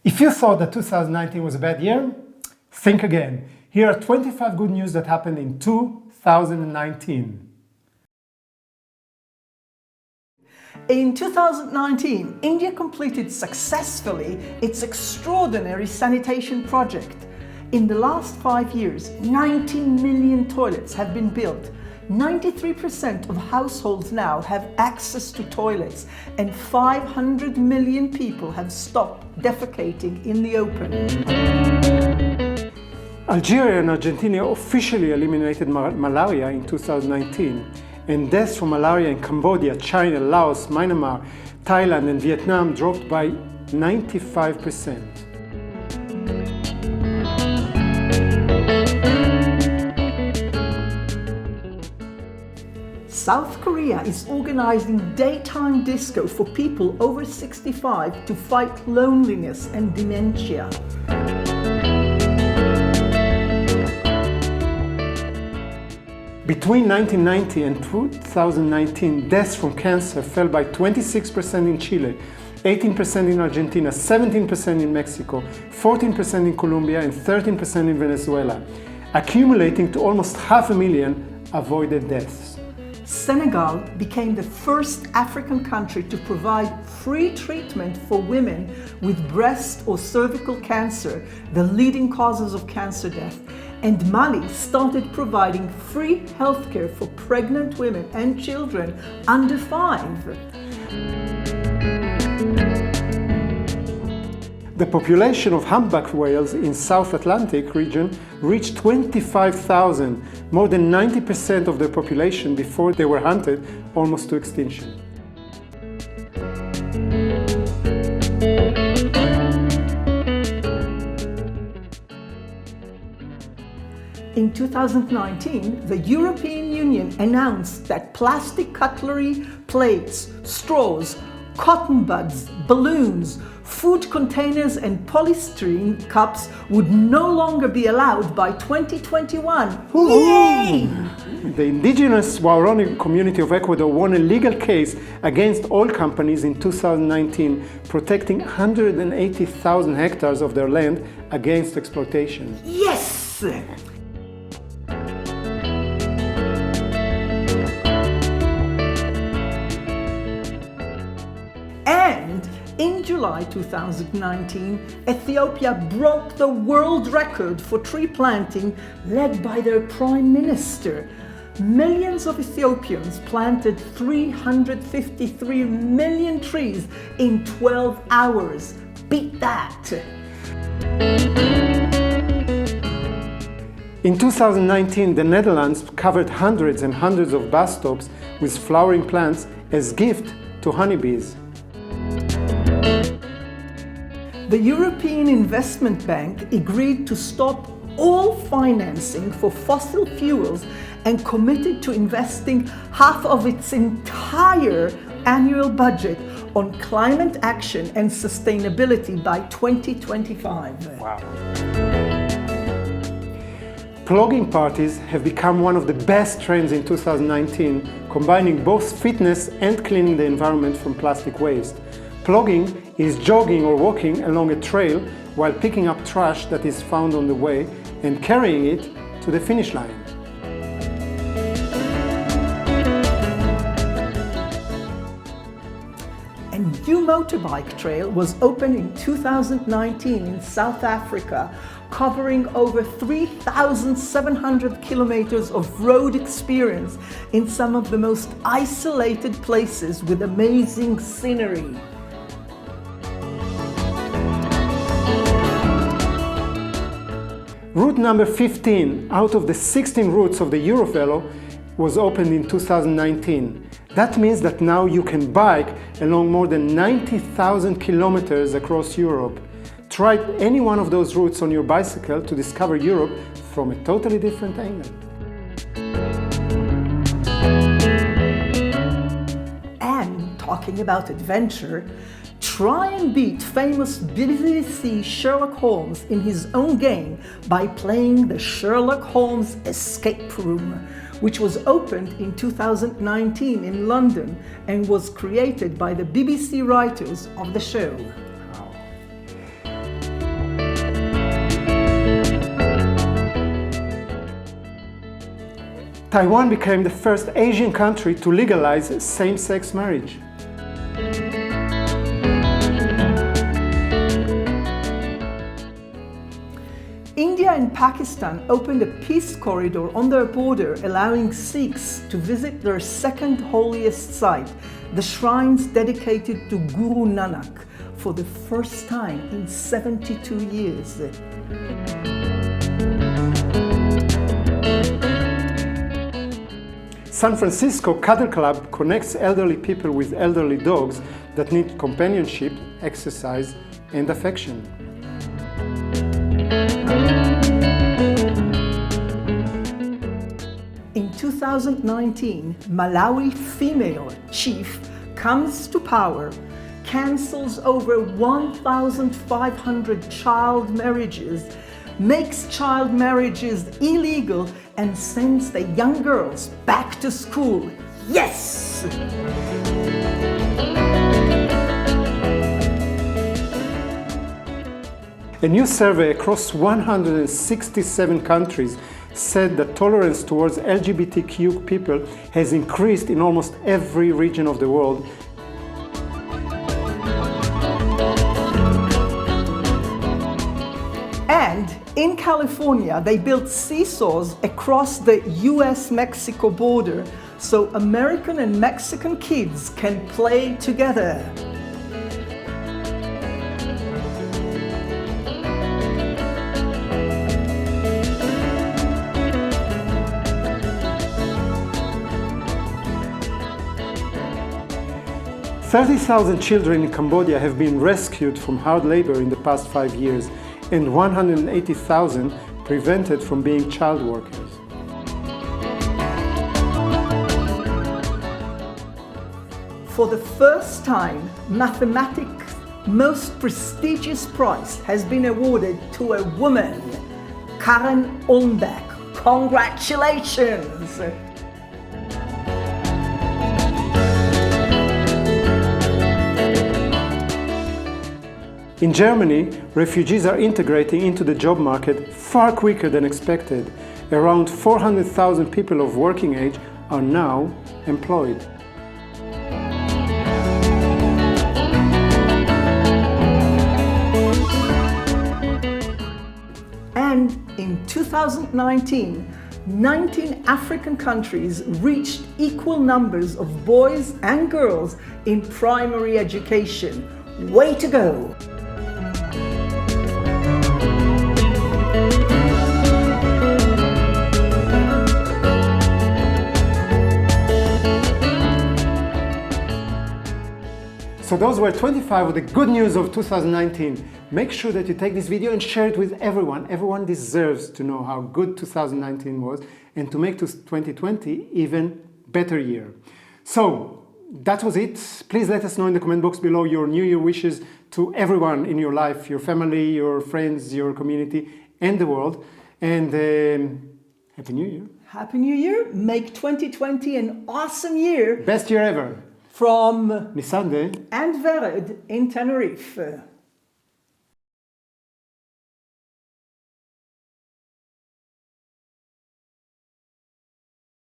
If you thought that 2019 was a bad year, think again. Here are 25 good news that happened in 2019. In 2019, India completed successfully its extraordinary sanitation project. In the last 5 years, 90 million toilets have been built. 93% of households now have access to toilets, and 500 million people have stopped defecating in the open. Algeria and Argentina officially eliminated malaria in 2019, and deaths from malaria in Cambodia, China, Laos, Myanmar, Thailand and Vietnam dropped by 95%. South Korea is organizing daytime disco for people over 65 to fight loneliness and dementia. Between 1990 and 2019, deaths from cancer fell by 26% in Chile, 18% in Argentina, 17% in Mexico, 14% in Colombia, and 13% in Venezuela, accumulating to almost 500,000 avoided deaths. Senegal became the first African country to provide free treatment for women with breast or cervical cancer, the leading causes of cancer death. And Mali started providing free healthcare for pregnant women and children under 5. The population of humpback whales in South Atlantic region reached 25,000, more than 90% of their population before they were hunted almost to extinction. In 2019, the European Union announced that plastic cutlery, plates, straws, cotton buds, balloons, food containers and polystyrene cups would no longer be allowed by 2021. Yay! The indigenous Waorani community of Ecuador won a legal case against oil companies in 2019, protecting 180,000 hectares of their land against exploitation. Yes! And in July 2019, Ethiopia broke the world record for tree planting led by their Prime Minister. Millions of Ethiopians planted 353 million trees in 12 hours. Beat that! In 2019, the Netherlands covered hundreds and hundreds of bus stops with flowering plants as gift to honeybees. The European Investment Bank agreed to stop all financing for fossil fuels and committed to investing half of its entire annual budget on climate action and sustainability by 2025. Wow. Plogging parties have become one of the best trends in 2019, combining both fitness and cleaning the environment from plastic waste. Plogging is jogging or walking along a trail while picking up trash that is found on the way and carrying it to the finish line. A new motorbike trail was opened in 2019 in South Africa, covering over 3,700 kilometers of road experience in some of the most isolated places with amazing scenery. Route number 15 out of the 16 routes of the Eurovelo was opened in 2019. That means that now you can bike along more than 90,000 kilometers across Europe. Try any one of those routes on your bicycle to discover Europe from a totally different angle. And talking about adventure, try and beat famous BBC Sherlock Holmes in his own game by playing the Sherlock Holmes Escape Room, which was opened in 2019 in London and was created by the BBC writers of the show. Taiwan became the first Asian country to legalize same-sex marriage. India and Pakistan opened a peace corridor on their border, allowing Sikhs to visit their second holiest site, the shrines dedicated to Guru Nanak, for the first time in 72 years. San Francisco Cuddle Club connects elderly people with elderly dogs that need companionship, exercise, and affection. In 2019, Malawi female chief comes to power, cancels over 1,500 child marriages, makes child marriages illegal, and sends the young girls back to school. Yes! A new survey across 167 countries said that tolerance towards LGBTQ people has increased in almost every region of the world. And in California, they built seesaws across the US-Mexico border so American and Mexican kids can play together. "30,000 children in Cambodia have been rescued from hard labor in the past 5 years, and 180,000 prevented from being child workers." For the first time, mathematics' most prestigious prize has been awarded to a woman, Karen Olmbeck. Congratulations! In Germany, refugees are integrating into the job market far quicker than expected. Around 400,000 people of working age are now employed. And in 2019, 19 African countries reached equal numbers of boys and girls in primary education. Way to go! So those were 25 of the good news of 2019. Make sure that you take this video and share it with everyone. Everyone deserves to know how good 2019 was and to make 2020 even better year. So that was it. Please let us know in the comment box below your New Year wishes to everyone in your life, your family, your friends, your community, and the world. And Happy New Year. Happy New Year. Make 2020 an awesome year. Best year ever. From Nisande and Vered in Tenerife.